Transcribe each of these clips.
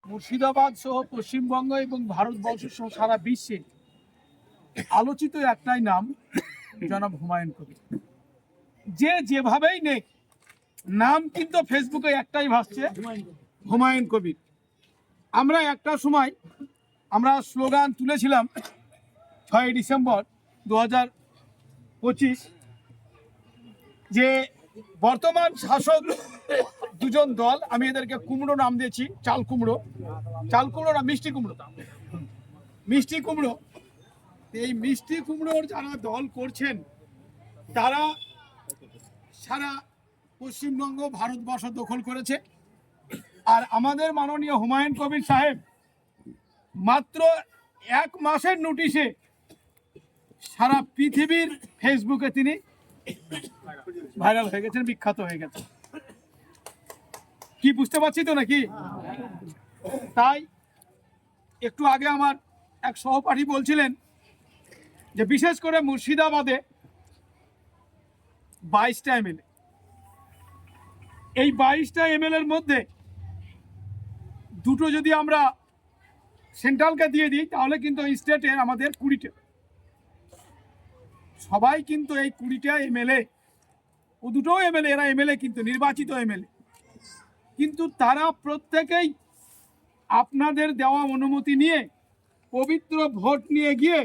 মুর্শিদাবাদ সহ পশ্চিমবঙ্গ এবং ভারতবর্ষ সহ সারা বিশ্বে আলোচিত একটাই নাম, জনাব হুমায়ুন কবির। যে যেভাবেই নেই, নাম কিন্তু ফেসবুকে একটাই ভাসছে, হুমায়ুন কবির। আমরা একটা সময় স্লোগান তুলেছিলাম 6ই ডিসেম্বর 2025, যে বর্তমান শাসক দুজন দল, আমি এদেরকে কুমড়ো নাম দিয়েছি, চাল কুমড়ো না মিষ্টি কুমড়ো। এই মিষ্টি কুমড়োর যারা দল করছেন, তারা সারা পশ্চিমবঙ্গ ভারতবর্ষ দখল করেছে। আর আমাদের মাননীয় হুমায়ুন কবির সাহেব মাত্র 1 মাসের নোটিশে সারা পৃথিবীর ফেসবুকে তিনি ভাইরাল হয়ে গেছেন, বিখ্যাত হয়ে গেছেন। কি বুঝতে পারছি তো নাকি? তাই একটু আগে আমার এক সহপাঠী বলছিলেন যে বিশেষ করে মুর্শিদাবাদে 22টা এমএলএ, এই 22টা এমএলএর মধ্যে দুটো যদি আমরা সেন্ট্রালকে দিয়ে দিই, তাহলে কিন্তু এই স্টেটে আমাদের 20টা। সবাই কিন্তু এই 20টা এমএলএ, ও দুটোও এমএলএ, এরা এমএলএ কিন্তু নির্বাচিত এমএলএ, কিন্তু তারা প্রত্যেকেই আপনাদের দেওয়া অনুমতি নিয়ে, পবিত্র ভোট নিয়ে গিয়ে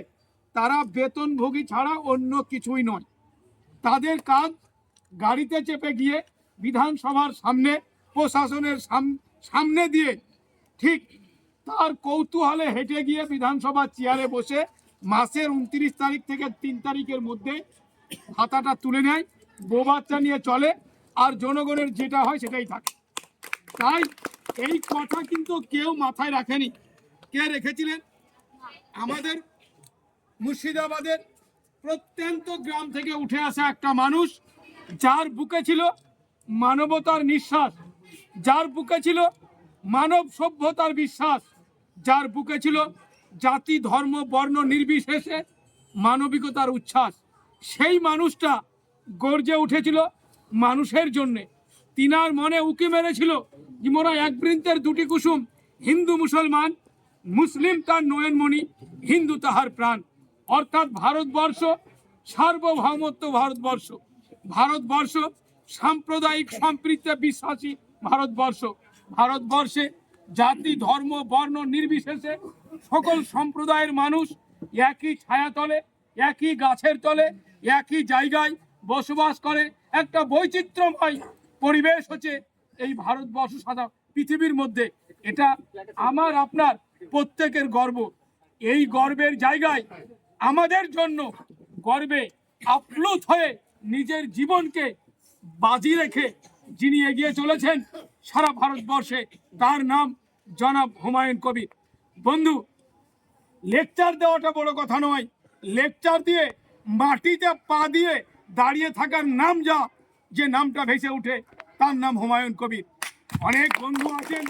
তারা বেতনভোগী ছাড়া অন্য কিছুই নয়। তাদের কাজ গাড়িতে চেপে গিয়ে বিধানসভার সামনে, প্রশাসনের সামনে দিয়ে ঠিক তার কৌতূহলে হেঁটে গিয়ে বিধানসভার চেয়ারে বসে মাসের 29 তারিখ থেকে 3 তারিখের মধ্যে খাতাটা তুলে নেয়, বউ বাচ্চা নিয়ে চলে, আর জনগণের যেটা হয় সেটাই থাকে। তাই এই কথা কিন্তু কেউ মাথায় রাখেনি। কে রেখেছিলেন? আমাদের মুর্শিদাবাদের প্রত্যন্ত গ্রাম থেকে উঠে আসা একটা মানুষ, যার বুকে ছিল মানবতার নিঃশ্বাস, যার বুকে ছিল মানব সভ্যতার বিশ্বাস, যার বুকে ছিল জাতি ধর্ম বর্ণ নির্বিশেষে মানবিকতার উচ্ছ্বাস। সেই মানুষটা গর্জে উঠেছিল মানুষের জন্যে। তিনার মনে উকি মেরেছিল যে মোরা এক বৃন্তের দুটি কুসুম, হিন্দু মুসলমান, মুসলিম তার নয়নমণি, হিন্দু তাহার প্রাণ। অর্থাৎ ভারতবর্ষ সার্বভৌমত্ব, ভারতবর্ষ সাম্প্রদায়িক সম্প্রীতিতে বিশ্বাসী ভারতবর্ষে জাতি ধর্ম বর্ণ নির্বিশেষে সকল সম্প্রদায়ের মানুষ একই ছায়াতলে, একই গাছের তলে, একই জায়গায় বসবাস করে। একটা বৈচিত্র্যময় পরিবেশ হচ্ছে এই ভারতবর্ষ সারা পৃথিবীর মধ্যে। এটা আমার আপনার প্রত্যেকের গর্ব। এই গর্বের জায়গায় আমাদের জন্য গর্বে আপ্লুত হয়ে নিজের জীবনকে বাজি রেখে যিনি এগিয়ে চলেছেন সারা ভারতবর্ষে, তার নাম জনাব হুমায়ুন কবির। বন্ধু, লেকচার দেওয়াটা বড় কথা নয়, লেকচার দিয়ে মাটিতে পা দিয়ে দাঁড়িয়ে থাকার নাম যে নামটা ভেসে উঠে, তার নাম হুমায়ুন কবির। অনেক বন্ধু আছেন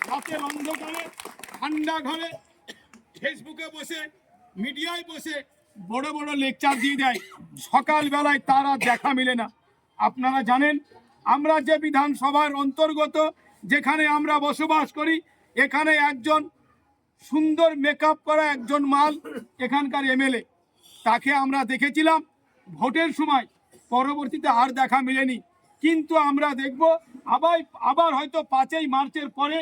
রাতের অন্ধকারে ঠান্ডা ঘরে ফেসবুকে বসে, মিডিয়ায় বসে বড় বড় লেকচার দিয়ে দেয়, সকালবেলায় তারা দেখা মিলে না। আপনারা জানেন, আমরা যে বিধানসভার অন্তর্গত, যেখানে আমরা বসবাস করি, এখানে একজন সুন্দর মেকআপ করা একজন মাল এখানকার এমএলএ, তাকে আমরা দেখেছিলাম ভোটের সময়, পরবর্তীতে আর দেখা মিলেনি। কিন্তু আমরা দেখব আবার হয়তো 5ই মার্চের পরে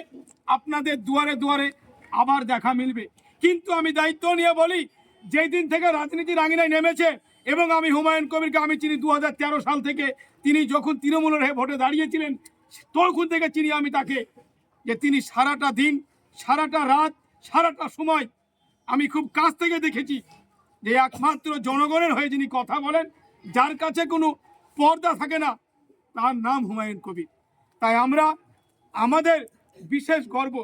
আপনাদের দুয়ারে দুয়ারে আবার দেখা মিলবে। কিন্তু আমি দায়িত্ব নিয়ে বলি, যেই দিন থেকে রাজনীতির আঙিনায় নেমেছে, এবং আমি হুমায়ুন কবিরকে আমি চিনি 2013 সাল থেকে, তিনি যখন তৃণমূলের হয়ে ভোটে দাঁড়িয়েছিলেন তখন থেকে চিনি আমি তাকে, যে তিনি সারাটা দিন, সারাটা রাত, সারাটা সময় আমি খুব কাছ থেকে দেখেছি যে একমাত্র জনগণের হয়ে যিনি কথা বলেন, যার কাছে কোনো পর্দা থাকে না, তার নাম হুমায়ুন কবির। তাই আমাদের বিশেষ গর্ব,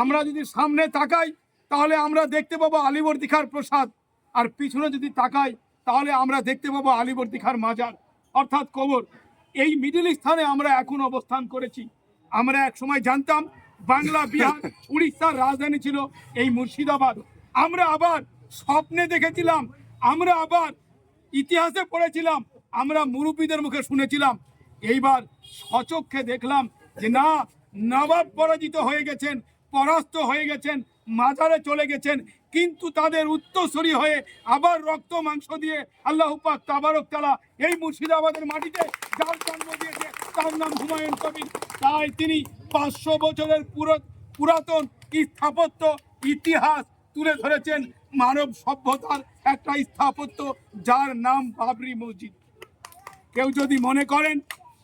আমরা যদি সামনে তাকাই তাহলে আমরা দেখতে পাবো আলীবর্দী খাঁর প্রসাদ, আর পিছনে যদি তাকাই তাহলে আমরা দেখতে পাবো আলীবর্দী খাঁর মাজার, অর্থাৎ কবর। এই মিডিল স্থানে আমরা এখন অবস্থান করেছি। আমরা এক সময় জানতাম বাংলা, বিহার, উড়িষ্যার রাজধানী ছিল এই মুর্শিদাবাদ। আমরা আবার স্বপ্নে দেখেছিলাম, আমরা আবার ইতিহাসে পড়েছিলাম, আমরা মুরব্বীদের মুখে শুনেছিলাম। এইবার সচক্ষে দেখলাম যে না, নবাব পরাজিত হয়ে গেছেন, পরাস্ত হয়ে গেছেন, মাজারে চলে গেছেন, কিন্তু তাদের উত্তরসূরি হয়ে আবার রক্ত মাংস দিয়ে আল্লাহ পাক তাবারক তাআলা এই মুর্শিদাবাদের মাটিতে যার জন্ম দিয়েছে তার নাম হুমায়ুন কবির। তাই তিনি 500 বছরের পুরাতন স্থাপত্য ইতিহাস তুলে ধরেছেন, মানব সভ্যতার একটা স্থাপত্য যার নাম বাবরি মসজিদ। কেউ যদি মনে করেন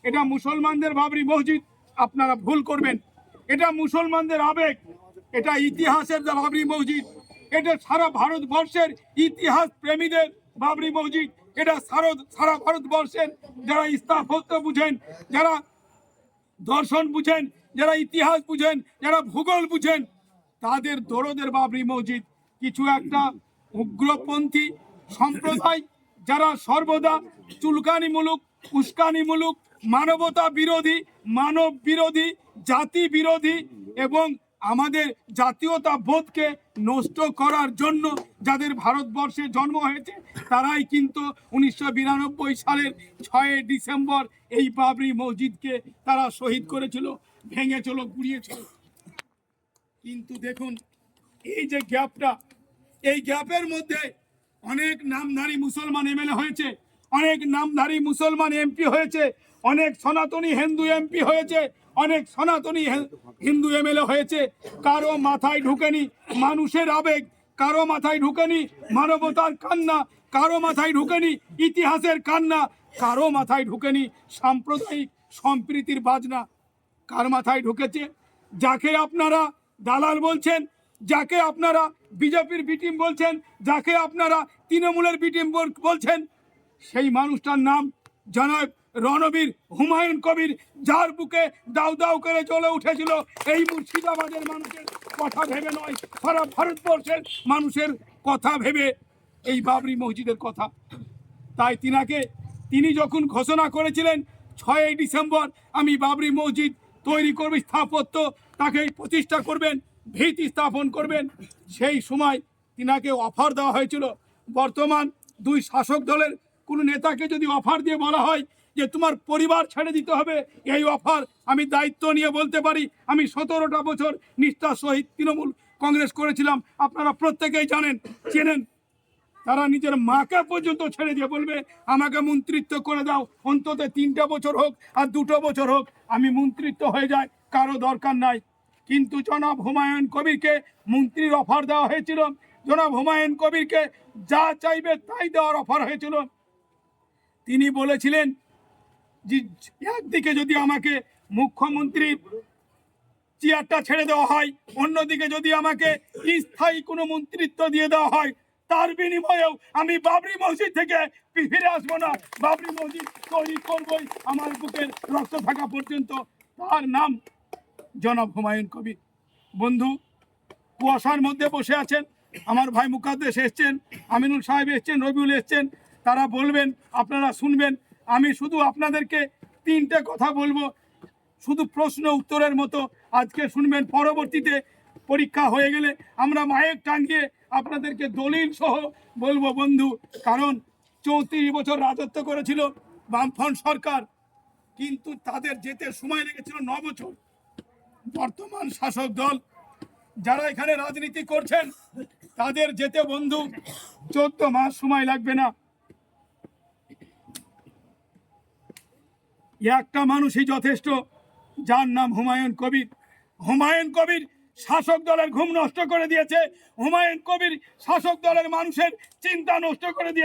এটা মুসলমানদের বাবরি মসজিদ, আপনারা ভুল করবেন। এটা মুসলমানদের আবেগ, এটা ইতিহাসের বাবরি মসজিদ, এটা সারা ভারতবর্ষের ইতিহাস প্রেমীদের বাবরি মসজিদ। এটা সারা ভারতবর্ষের যারা স্থাপত্য বুঝেন, যারা দর্শন বুঝেন, যারা ইতিহাস বুঝেন, যারা ভূগোল বুঝেন, তাদের দরদের বাবরি মসজিদ। কিছু একটা উগ্রপন্থী সম্প্রদায় যারা সর্বদা চুলকানিমূলক, উস্কানিমূলক, মানবতা বিরোধী, মানব বিরোধী, জাতি বিরোধী এবং আমাদের জাতীয়তা বোধকে নষ্ট করার জন্য যাদের ভারতবর্ষে জন্ম হয়েছে, তারাই কিন্তু 1992 সালের 6 ডিসেম্বর এই বাবরি মসজিদকে তারা শহীদ করেছিল, ভেঙেছিল, গুড়িয়েছিল। কিন্তু দেখুন এই যে গ্যাপটা, এই গ্যাপের মধ্যে অনেক নামধারী মুসলমান এমএলএ হয়েছে, অনেক নামধারী মুসলমান এমপি হয়েছে, অনেক সনাতনী হিন্দু এমপি হয়েছে, অনেক সনাতনী হিন্দু এমএলএ হয়েছে। কারো মাথায় ঢুকেনি মানুষের আবেগ, কারো মাথায় ঢুকেনি মানবতার কান্না, কারো মাথায় ঢুকেনি ইতিহাসের কান্না, কারো মাথায় ঢুকেনি সাম্প্রদায়িক সম্প্রীতির বাজনা। কার মাথায় ঢুকেছে? যাকে আপনারা দালাল বলছেন, যাকে আপনারা বিজেপির বি টিম বলছেন, যাকে আপনারা তৃণমূলের বি টিম বলছেন, সেই মানুষটার নাম জনাব রণবীর হুমায়ুন কবির, যার বুকে দাউ দাউ করে জ্বলে উঠেছিল এই মুর্শিদাবাদের মানুষের কথা ভেবে নয়, সারা ভারতবর্ষের মানুষের কথা ভেবে এই বাবরি মসজিদের কথা। তাই তিনি যখন ঘোষণা করেছিলেন 6 ডিসেম্বর আমি বাবরি মসজিদ তৈরি করব, স্থাপত্য তাকে প্রতিষ্ঠা করবেন, ভিত্তি স্থাপন করবেন, সেই সময় তিনাকে অফার দেওয়া হয়েছিল। বর্তমান 2 শাসক দলের কোনো নেতাকে যদি অফার দিয়ে বলা হয় যে তোমার পরিবার ছেড়ে দিতে হবে, এই অফার আমি দায়িত্ব নিয়ে বলতে পারি আমি 17টা বছর নিষ্ঠার সহিত তৃণমূল কংগ্রেস করেছিলাম। আপনারা প্রত্যেকেই জানেন, চেনেন। তারা নিজের মাকে পর্যন্ত ছেড়ে দিয়ে বলবে আমাকে মন্ত্রিত্ব করে দাও, অন্তত 3টা বছর হোক আর 2টো বছর হোক, আমি মন্ত্রিত্ব হয়ে যায়, কারো দরকার নাই। কিন্তু জনাব হুমায়ুন কবিরকে মন্ত্রীর অফার দেওয়া হয়েছিল, জনাব হুমায়ুন কবিরকে যা চাইবে তাই দেওয়ার অফার হয়েছিল। তিনি বলেছিলেন যে একদিকে যদি আমাকে মুখ্যমন্ত্রীর চেয়ারটা ছেড়ে দেওয়া হয়, অন্যদিকে যদি আমাকে স্থায়ী কোনো মন্ত্রিত্ব দিয়ে দেওয়া হয়, তার বিনিময়েও আমি বাবরি মসজিদ থেকে ফিরে আসবো না, বাবরি মসজিদ তৈরি করবই আমার বুকের রক্ত থাকা পর্যন্ত। তার নাম জনাব হুমায়ুন কবির। বন্ধু, কুয়াশার মধ্যে বসে আছেন, আমার ভাই মুকাদ্দেস এসছেন, আমিনুল সাহেব এসছেন, রবিউল এসছেন, তারা বলবেন, আপনারা শুনবেন। আমি শুধু আপনাদেরকে 3টে কথা বলবো, শুধু প্রশ্ন উত্তরের মতো আজকে শুনবেন। পরবর্তীতে পরীক্ষা হয়ে গেলে আমরা মাইক টাঙিয়ে আপনাদেরকে দলিল সহ বলবো বন্ধু। কারণ 34 বছর রাজত্ব করেছিল বামফ্রন্ট সরকার, কিন্তু তাদের যেতে সময় লেগেছিল 9 বছর। বর্তমান শাসক দল যারা এখানে রাজনীতি করছেন তাদের যেতে বন্ধু 14 মাস সময় লাগবে না। একটা মানুষই যথেষ্ট, যার নাম হুমায়ুন কবির। হুমায়ুন কবির শাসক দলের ঘুম নষ্ট করে দিয়েছে, হুমায়ুন কবির শাসক দলের মানুষের চিন্তা নষ্ট করে দিয়েছে।